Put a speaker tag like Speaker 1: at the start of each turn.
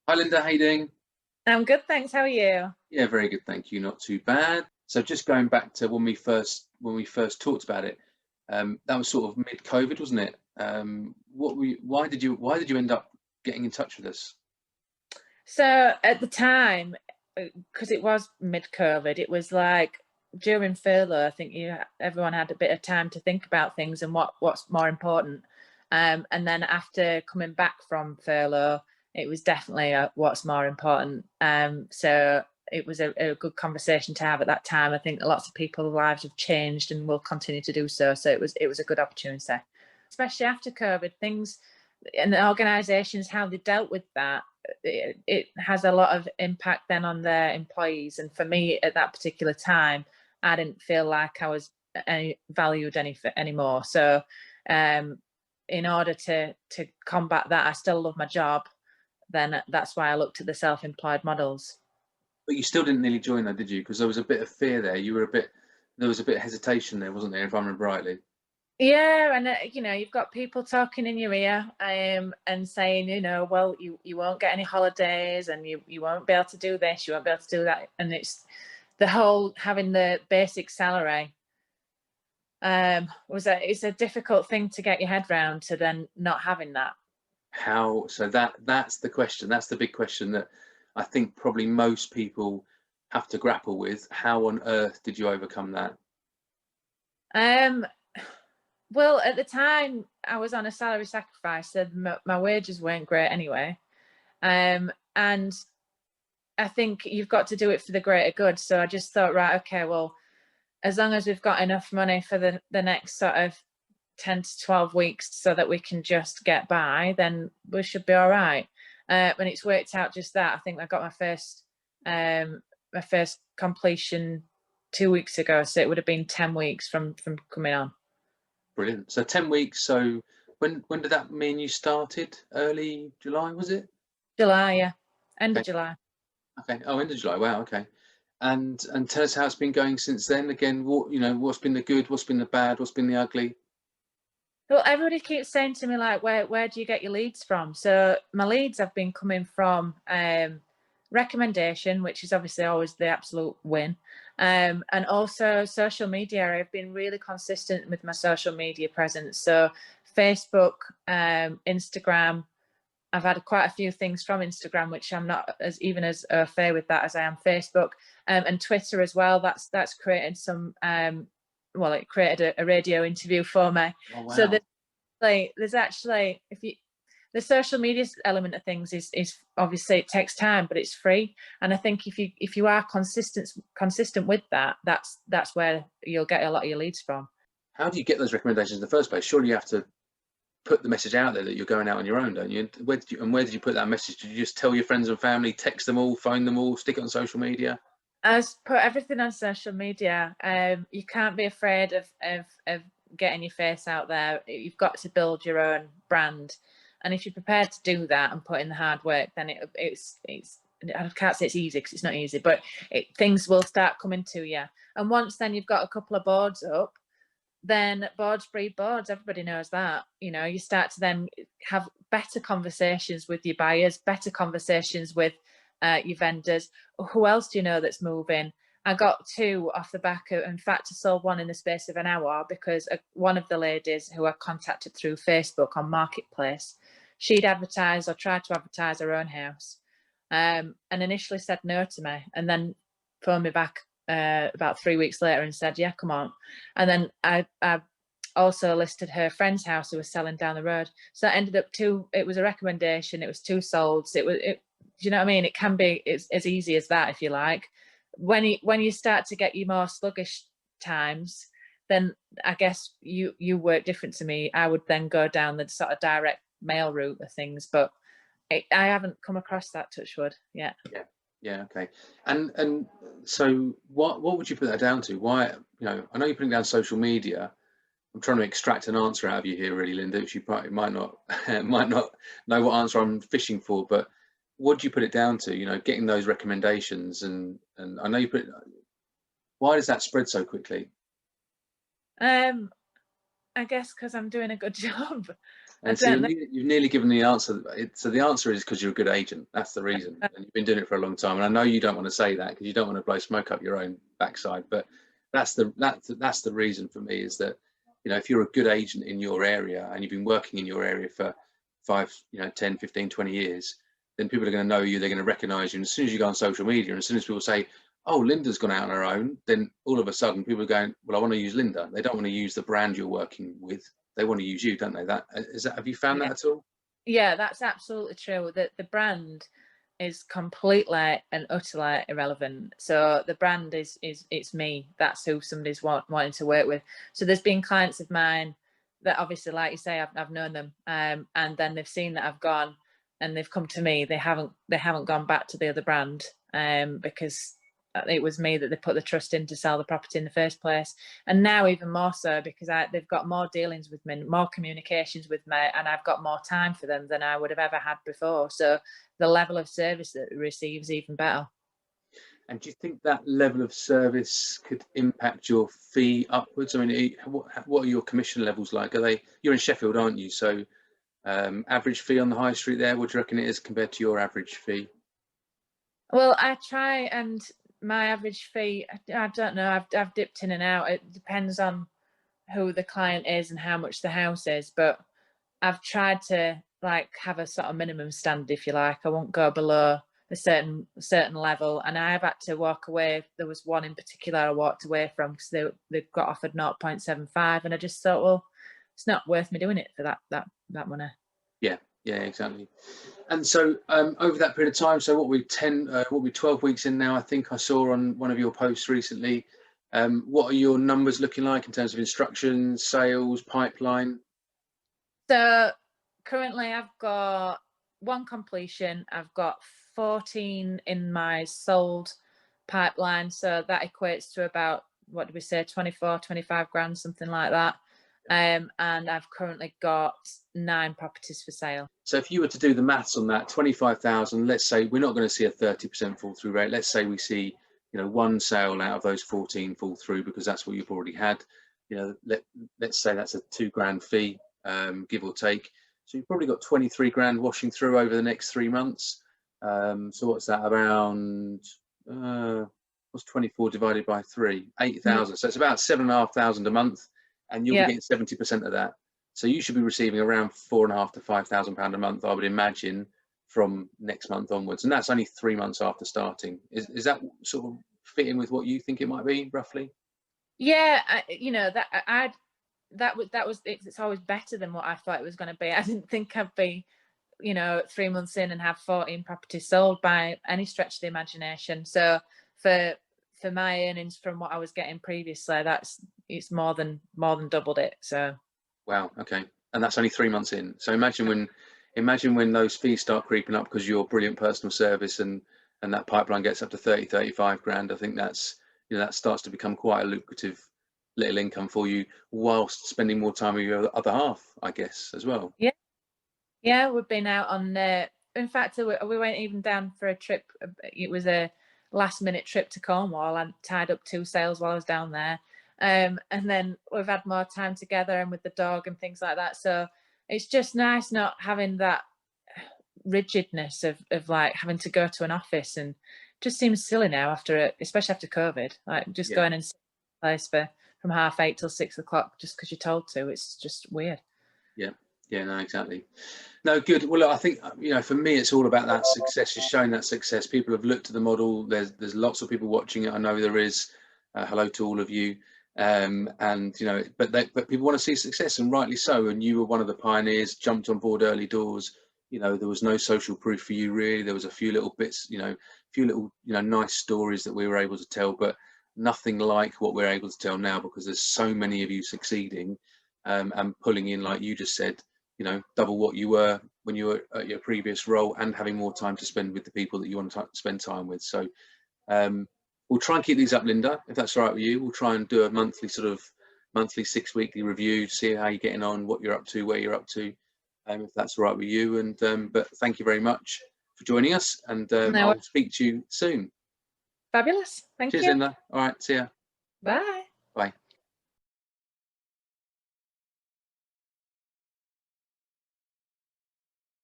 Speaker 1: Hi Linda, how you doing?
Speaker 2: I'm good, thanks. How are you?
Speaker 1: Yeah, very good, thank you. Not too bad. So just going back to when we first talked about it, that was sort of mid-COVID, wasn't it? Why did you end up getting in touch with us?
Speaker 2: So at the time, because it was mid-COVID, it was like during furlough. I think everyone had a bit of time to think about things and what's more important. And then after coming back from furlough, it was definitely what's more important. So it was a good conversation to have at that time. I think lots of people's lives have changed and will continue to do so. So it was a good opportunity, especially after COVID. Things and the organisations, how they dealt with that, it has a lot of impact then on their employees. And for me at that particular time, I didn't feel like I was valued anymore. So in order to combat that, I still love my job. Then that's why I looked at the self-employed models.
Speaker 1: But you still didn't nearly join though, did you? Because there was a bit of fear there. There was a bit of hesitation there, wasn't there, if I remember rightly?
Speaker 2: Yeah, and you've got people talking in your ear, and saying, well, you won't get any holidays, and you won't be able to do this, you won't be able to do that, and it's the whole having the basic salary. It's a difficult thing to get your head round, to then not having that.
Speaker 1: How, so that's the question. That's the big question that I think probably most people have to grapple with. How on earth did you overcome that?
Speaker 2: Um, well, at the time, I was on a salary sacrifice, so my wages weren't great anyway. And I think you've got to do it for the greater good. So I just thought, right, okay, well, as long as we've got enough money for the next sort of 10 to 12 weeks so that we can just get by, then we should be all right. And it's worked out just that. I think I got my first completion 2 weeks ago, so it would have been 10 weeks from coming on.
Speaker 1: Brilliant. So 10 weeks. So when did that mean you started? Early July, was it?
Speaker 2: July, yeah, end of
Speaker 1: Okay.
Speaker 2: July.
Speaker 1: Okay. Oh, end of July. Wow. Okay. And tell us how it's been going since then. Again, what's been the good, what's been the bad, what's been the ugly?
Speaker 2: Well, everybody keeps saying to me, like, where do you get your leads from? So my leads have been coming from recommendation, which is obviously always the absolute win. And also social media. I've been really consistent with my social media presence. So Facebook, Instagram. I've had quite a few things from Instagram, which I'm not as fair with that as I am Facebook, and Twitter as well. That's created some. Well, it created a radio interview for me.
Speaker 1: Oh,
Speaker 2: So
Speaker 1: wow.
Speaker 2: there's actually, if you, the social media element of things is obviously, it takes time, but it's free. And I think if you are consistent with that, that's where you'll get a lot of your leads from.
Speaker 1: How do you get those recommendations in the first place? Surely you have to put the message out there that you're going out on your own, don't you? Where did you put that message? Did you just tell your friends and family, text them all, phone them all, stick it on social media?
Speaker 2: I put everything on social media. You can't be afraid of getting your face out there. You've got to build your own brand, and if you're prepared to do that and put in the hard work, then it's. I can't say it's easy because it's not easy, but things will start coming to you. And once then you've got a couple of boards up, then boards breed boards. Everybody knows that. You start to then have better conversations with your buyers, better conversations with your vendors. Who else do you know that's moving? I got two off the back of, in fact, I sold one in the space of an hour because one of the ladies who I contacted through Facebook on Marketplace, she'd advertised or tried to advertise her own house, and initially said no to me, and then phoned me back about 3 weeks later and said, "Yeah, come on." And then I also listed her friend's house who was selling down the road. So that ended up two. It was a recommendation. It was two solds. Do you know what I mean? It can be it's as easy as that if you like. When you start to get your more sluggish times, then I guess you work different to me. I would then go down the sort of direct mail route of things, but I haven't come across that, touch wood, yet.
Speaker 1: Yeah. Yeah. Okay. And so what would you put that down to? Why, I know you're putting down social media. I'm trying to extract an answer out of you here, really, Linda, which you probably might not might not know what answer I'm fishing for, but what do you put it down to? Getting those recommendations, and I know you put. Why does that spread so quickly?
Speaker 2: Um, I guess because I'm doing a good job.
Speaker 1: And so you've nearly given the answer. So the answer is because you're a good agent. That's the reason, and you've been doing it for a long time. And I know you don't want to say that because you don't want to blow smoke up your own backside. But that's the reason for me, is that, you know, if you're a good agent in your area and you've been working in your area for 5, 10, 15, 20 years, then people are going to know you. They're going to recognise you. And as soon as you go on social media, and as soon as people say, "Oh, Linda's gone out on her own," then all of a sudden people are going, "Well, I want to use Linda." They don't want to use the brand you're working with. They want to use you, don't they? Have you found that at all?
Speaker 2: Yeah, that's absolutely true. That the brand is completely and utterly irrelevant. So the brand is it's me. That's who somebody's wanting to work with. So there's been clients of mine that, obviously, like you say, I've known them, and then they've seen that I've gone and they've come to me. They haven't gone back to the other brand, because it was me that they put the trust in to sell the property in the first place. And now even more so, because they've got more dealings with me, more communications with me, and I've got more time for them than I would have ever had before. So the level of service that it receives even better.
Speaker 1: And do you think that level of service could impact your fee upwards? I mean, what are your commission levels like? You're in Sheffield, aren't you? So average fee on the high street there, what do you reckon it is compared to your average fee?
Speaker 2: Well, I try, and my average fee, I don't know, I've dipped in and out. It depends on who the client is and how much the house is, but I've tried to, like, have a sort of minimum standard, if you like. I won't go below a certain level, and I have had to walk away. There was one in particular I walked away from because they got offered 0.75, and I just thought, well, it's not worth me doing it for that money.
Speaker 1: Yeah, exactly. And so over that period of time, so what we 12 weeks in now, I think I saw on one of your posts recently. What are your numbers looking like in terms of instructions, sales, pipeline?
Speaker 2: So currently I've got 1 completion. I've got 14 in my sold pipeline. So that equates to about, what did we say, 24, 25 grand, something like that. And I've currently got 9 properties for sale.
Speaker 1: So if you were to do the maths on that, 25,000, let's say we're not going to see a 30% fall through rate. Let's say we see, you know, 1 sale out of those 14 fall through, because that's what you've already had. You know, let's say that's a 2 grand fee, give or take. So you've probably got 23 grand washing through over the next 3 months. So what's that, around, what's 24 divided by 3? 8,000. So it's about 7,500 a month, and you'll be getting 70% of that. So you should be receiving around £4,500 to £5,000 a month, I would imagine, from next month onwards. And that's only 3 months after starting. Is that sort of fitting with what you think it might be, roughly?
Speaker 2: Yeah, you know, it's always better than what I thought it was going to be. I didn't think I'd be, you know, 3 months in and have 14 properties sold by any stretch of the imagination. So for my earnings from what I was getting previously, it's more than doubled it. So
Speaker 1: wow, okay. And that's only 3 months in. So imagine when those fees start creeping up because you're brilliant personal service, and that pipeline gets up to 30, 35 grand. I think that's, you know, that starts to become quite a lucrative little income for you, whilst spending more time with your other half, I guess, as well.
Speaker 2: Yeah, we've been out on, in fact, we went even down for a trip. It was a last minute trip to Cornwall. I tied up 2 sales while I was down there. And then we've had more time together and with the dog and things like that. So it's just nice not having that rigidness of like having to go to an office, and just seems silly now especially after COVID, like just going in place from 8:30 till 6 o'clock just because you're told to. It's just weird.
Speaker 1: Yeah, no, exactly. No, good. Well, look, I think, you know, for me, it's all about that success, is showing that success. People have looked at the model. There's lots of people watching it. I know there is. Hello to all of you. And, you know, but people want to see success, and rightly so. And you were one of the pioneers, jumped on board early doors. You know, there was no social proof for you, really. There was a few little bits, you know, nice stories that we were able to tell, but nothing like what we're able to tell now, because there's so many of you succeeding, and pulling in, like you just said, you know, double what you were when you were at your previous role, and having more time to spend with the people that you want to spend time with. So we'll try and keep these up, Linda, if that's all right with you. We'll try and do a monthly 6-weekly review, see how you're getting on, what you're up to, where you're up to, if that's all right with you. And but thank you very much for joining us, and I'll speak to you soon.
Speaker 2: Fabulous. Thank you.
Speaker 1: Cheers, Linda. All right, see ya.
Speaker 2: Bye.